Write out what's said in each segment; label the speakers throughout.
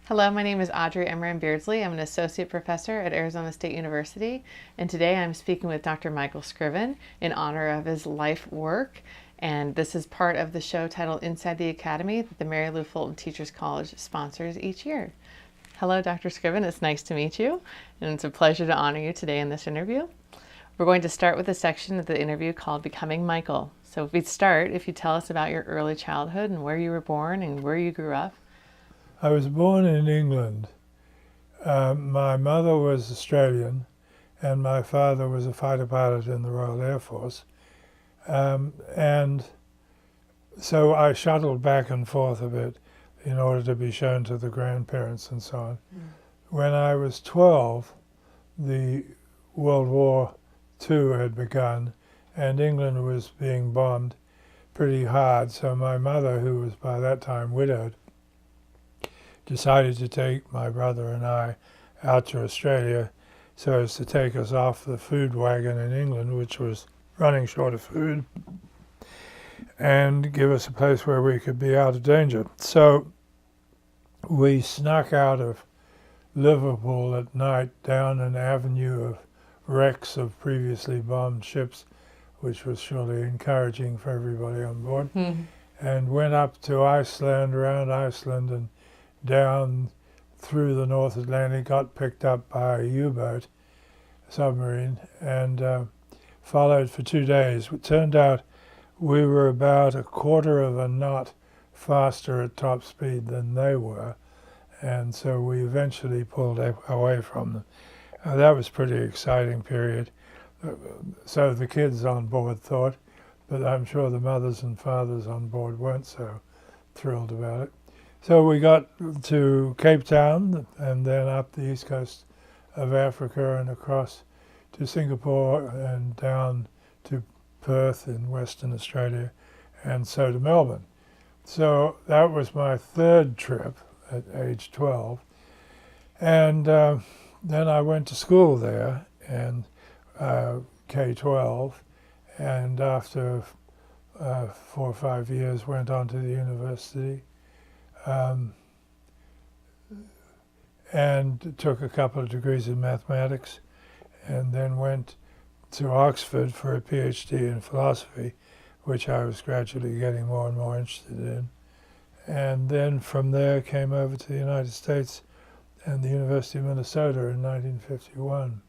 Speaker 1: Hello, my name is Audrey Emran Beardsley. I'm an associate professor at Arizona State University, and today I'm speaking with Dr. Michael Scriven in honor of his life work. And this is part of the show titled Inside the Academy that the Mary Lou Fulton Teachers College sponsors each year. Hello, Dr. Scriven. It's nice to meet you, and it's a pleasure to honor you today in this interview. We're going to start with a section of the interview called Becoming Michael. So if you tell us about your early childhood and where you were born and where you grew up.
Speaker 2: I was born in England. My mother was Australian, and my father was a fighter pilot in the Royal Air Force. And so I shuttled back and forth a bit in order to be shown to the grandparents and so on. When I was 12, the World War II had begun, and England was being bombed pretty hard. So my mother, who was by that time widowed, decided to take my brother and I out to Australia so as to take us off the food wagon in England, which was running short of food, and give us a place where we could be out of danger. So we snuck out of Liverpool at night down an avenue of wrecks of previously bombed ships, which was surely encouraging for everybody on board, and went up to Iceland, around Iceland, and down through the North Atlantic, got picked up by a U-boat submarine, and followed for 2 days. It turned out we were about a quarter of a knot faster at top speed than they were, and so we eventually pulled away from them. That was a pretty exciting period. So the kids on board thought, but I'm sure the mothers and fathers on board weren't so thrilled about it. So we got to Cape Town and then up the east coast of Africa and across to Singapore and down to Perth in Western Australia and so to Melbourne. So that was my third trip at age 12. And then I went to school there and K-12, and after 4 or 5 years went on to the university. And took a couple of degrees in mathematics, and then went to Oxford for a PhD in philosophy, which I was gradually getting more and more interested in. And then from there came over to the United States and the University of Minnesota in 1951.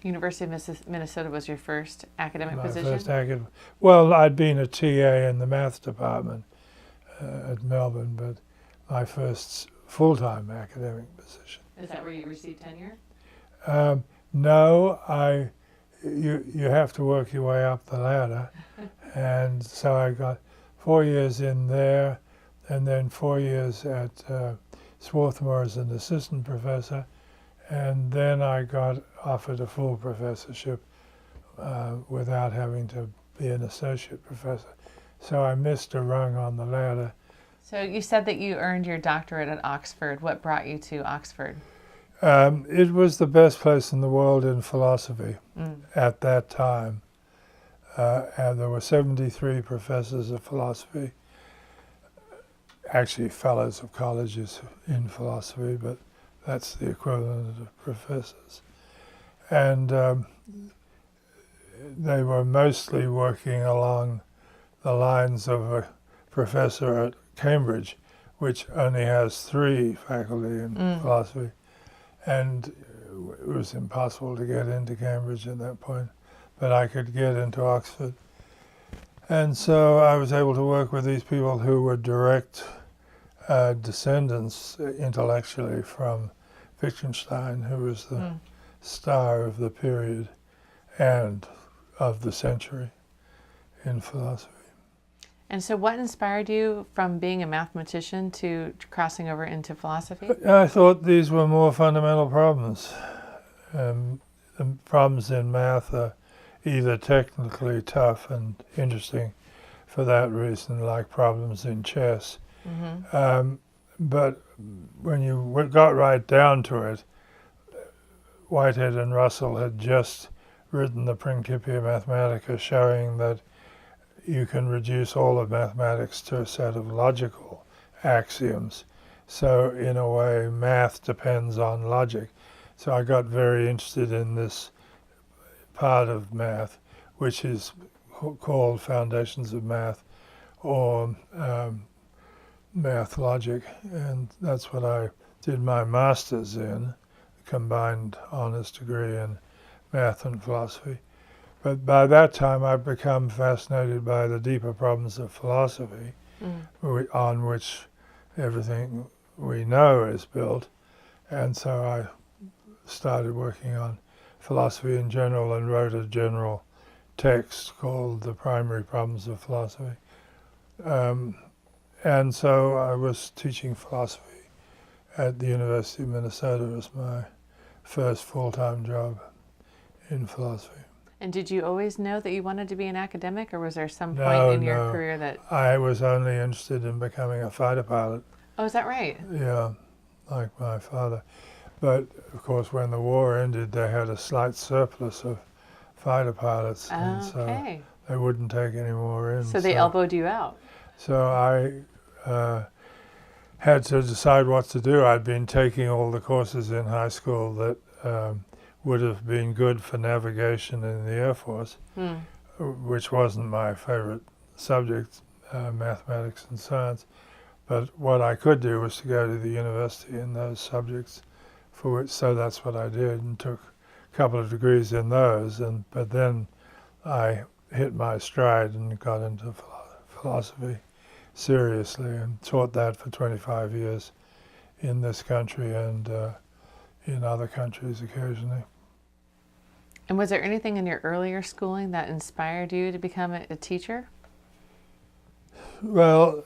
Speaker 1: University of Minnesota was your first academic position?
Speaker 2: First academic. Well, I'd been a TA in the math department at Melbourne, but my first full-time academic position.
Speaker 1: Is that where you received tenure?
Speaker 2: No, you have to work your way up the ladder, and so I got 4 years in there, and then 4 years at Swarthmore as an assistant professor, and then I got offered a full professorship without having to be an associate professor. So I missed a rung on the ladder.
Speaker 1: So you said that you earned your doctorate at Oxford. What brought you to Oxford?
Speaker 2: It was the best place in the world in philosophy at that time. And there were 73 professors of philosophy, actually fellows of colleges in philosophy, but that's the equivalent of professors. And they were mostly working along the lines of a professor at Cambridge, which only has 3 faculty in philosophy, and it was impossible to get into Cambridge at that point, but I could get into Oxford. And so I was able to work with these people who were direct descendants intellectually from Wittgenstein, who was the star of the period and of the century in philosophy.
Speaker 1: And so what inspired you from being a mathematician to crossing over into philosophy?
Speaker 2: I thought these were more fundamental problems. The problems in math are either technically tough and interesting for that reason, like problems in chess. But when you got right down to it, Whitehead and Russell had just written the Principia Mathematica, showing that you can reduce all of mathematics to a set of logical axioms So in a way, math depends on logic. So I got very interested in this part of math, which is called Foundations of Math, or math logic, and that's what I did my master's in, combined honors degree in math and philosophy. But by that time I'd become fascinated by the deeper problems of philosophy, on which everything we know is built, and so I started working on philosophy in general and wrote a general text called The Primary Problems of Philosophy. And so I was teaching philosophy at the University of Minnesota as my first full-time job in philosophy.
Speaker 1: And did you always know that you wanted to be an academic, or was there some point in your career that...
Speaker 2: I was only interested in becoming a fighter pilot.
Speaker 1: Oh, is that right?
Speaker 2: Yeah, like my father. But, of course, when the war ended, they had a slight surplus of fighter pilots, and so they wouldn't take any more in.
Speaker 1: So they elbowed you out.
Speaker 2: So I had to decide what to do. I'd been taking all the courses in high school that would have been good for navigation in the Air Force, which wasn't my favorite subject, mathematics and science. But what I could do was to go to the university in those subjects, for which, so that's what I did, and took a couple of degrees in those. But then I hit my stride and got into philosophy seriously, and taught that for 25 years in this country and in other countries occasionally.
Speaker 1: And was there anything in your earlier schooling that inspired you to become a teacher?
Speaker 2: Well,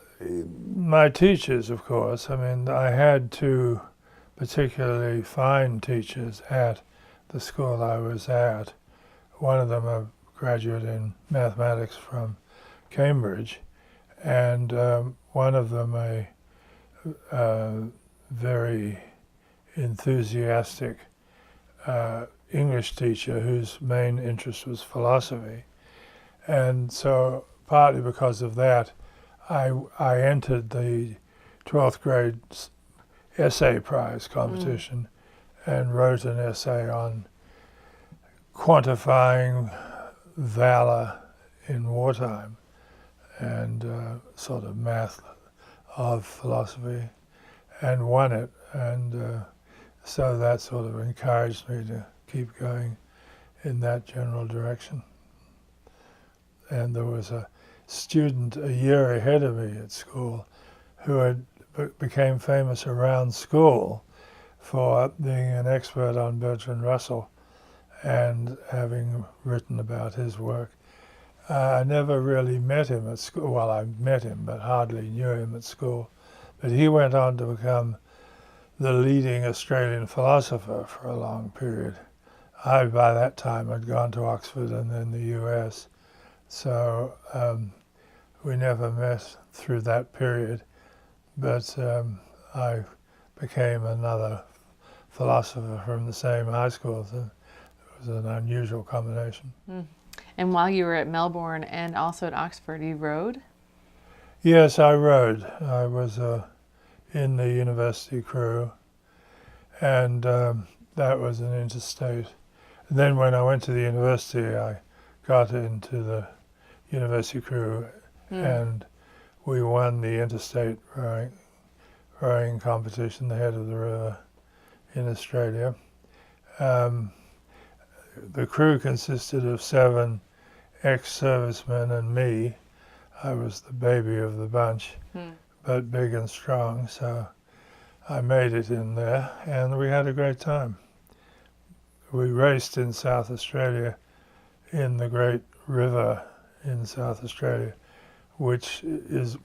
Speaker 2: my teachers, of course. I mean, I had two particularly fine teachers at the school I was at. One of them a graduate in mathematics from Cambridge, and one of them a very enthusiastic English teacher whose main interest was philosophy. And so partly because of that, I entered the 12th grade essay prize competition and wrote an essay on quantifying valor in wartime and sort of math of philosophy, and won it. And so that sort of encouraged me to keep going in that general direction. And there was a student a year ahead of me at school who became famous around school for being an expert on Bertrand Russell and having written about his work. I never really met him at school. Well, I met him, but hardly knew him at school. But he went on to become the leading Australian philosopher for a long period. I, by that time, had gone to Oxford and then the US. So we never met through that period. But I became another philosopher from the same high school. So it was an unusual combination.
Speaker 1: And while you were at Melbourne and also at Oxford, you rowed?
Speaker 2: Yes, I rowed. I was in the university crew, and that was an interstate. And then when I went to the university, I got into the university crew, and we won the interstate rowing competition, the head of the river in Australia. The crew consisted of 7 ex-servicemen and me. I was the baby of the bunch, but big and strong, so I made it in there, and we had a great time. We raced in South Australia in the great river in South Australia, which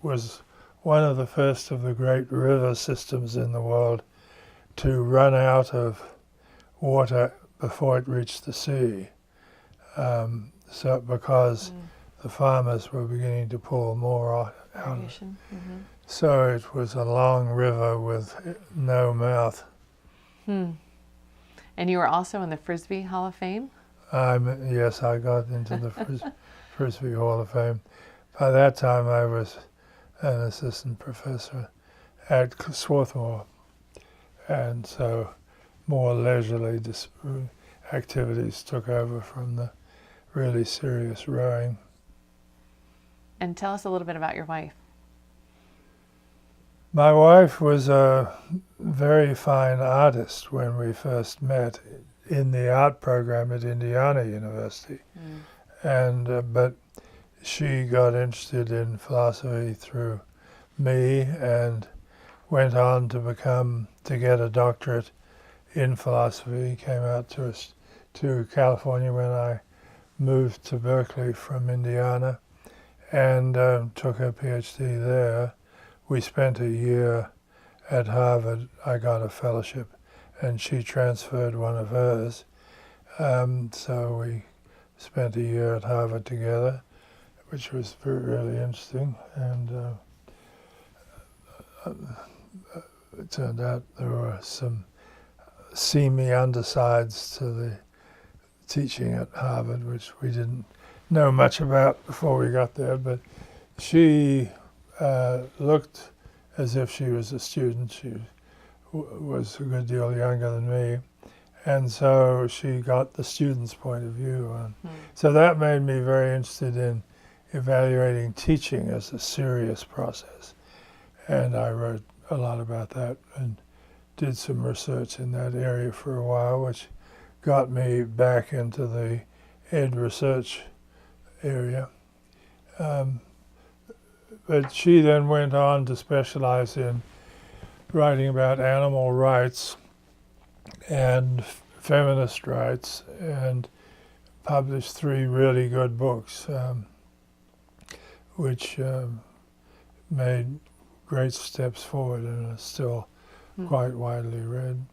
Speaker 2: was one of the first of the great river systems in the world to run out of water before it reached the sea. So because the farmers were beginning to pull more out. So it was a long river with no mouth.
Speaker 1: And you were also in the Frisbee Hall of Fame?
Speaker 2: Yes, I got into the Frisbee Hall of Fame. By that time I was an assistant professor at Swarthmore, and so more leisurely activities took over from the really serious rowing.
Speaker 1: And tell us a little bit about your wife.
Speaker 2: My wife was a very fine artist when we first met in the art program at Indiana University, but she got interested in philosophy through me and went on to get a doctorate in philosophy. Came out to California when I moved to Berkeley from Indiana, and took her PhD there. We spent a year at Harvard. I got a fellowship, and she transferred one of hers. So we spent a year at Harvard together, which was really interesting. And it turned out there were some seamy undersides to the teaching at Harvard, which we didn't know much about before we got there. But she looked as if she was a student. She was a good deal younger than me. And so she got the student's point of view. So that made me very interested in evaluating teaching as a serious process. And I wrote a lot about that and did some research in that area for a while, which got me back into the ed research area. But she then went on to specialize in writing about animal rights and feminist rights, and published 3 really good books, which made great steps forward and are still quite widely read.